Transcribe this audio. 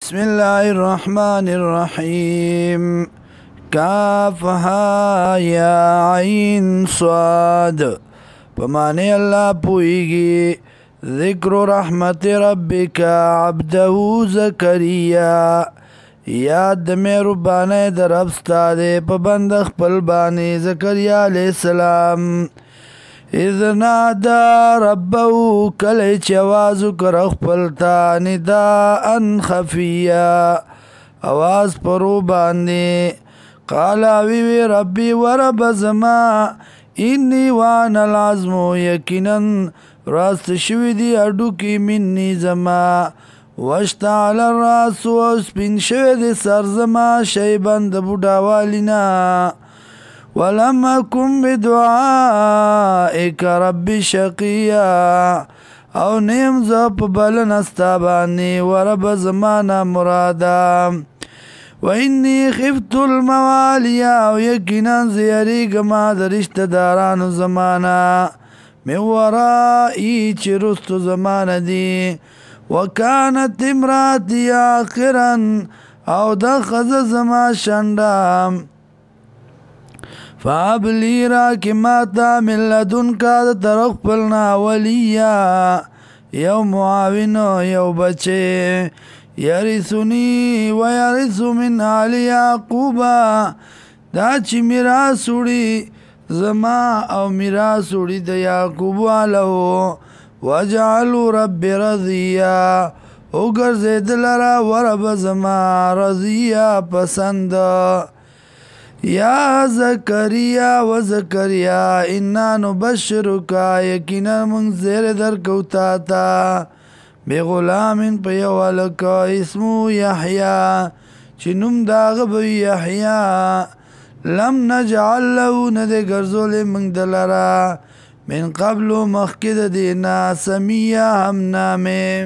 بسم الله الرحمن الرحيم كافها يا عين صاد پمانے اللہ پوئیگی ذکر رحمت ربک عبده زکریا یاد مہربانے در ابستادے پبند خپل بانے زکریا علیہ السلام اذ نادا ربو کلی چوازو کر خپلتا نداءن خفیا آواز پرو باندے قالا ویوی ربی ورب زما انی وان العظمو یقیناً راست شوی دی اڈو کی منی زما واشتعال الراس و سپین شوی دی سر زما شیبند بودا والینا ولم اکن بدعائک رب شقیا او نیم زپ بلن استابانی ورب زمانا مرادا و انی خفت الموالیا او یقینا زیری گما درشت داران زمانا من ورائی چی رست زمان دی وکانت امراتی آخرا او دخز زما شندام فابلی راکی ماتا من لدن کا طرف پلنا ولیا یو معاونو یو بچے یرثنی و یرث من آل یعقوبا دا چی میراث وړي زما او میراث وړي د یعقوب والو وجعلوا رب رضیا او ګرځید لرا ورب زما رضیا پسند یا زکریا و زکریا انا نبشرکا یقینا من زیر در کوتا تا بغلام پیوالکا اسمو یحیا چنم داغ بی یحیا لم نجعل له ندے گرزول من دلرا من قبل مخکد دینا سمیا ہم نامے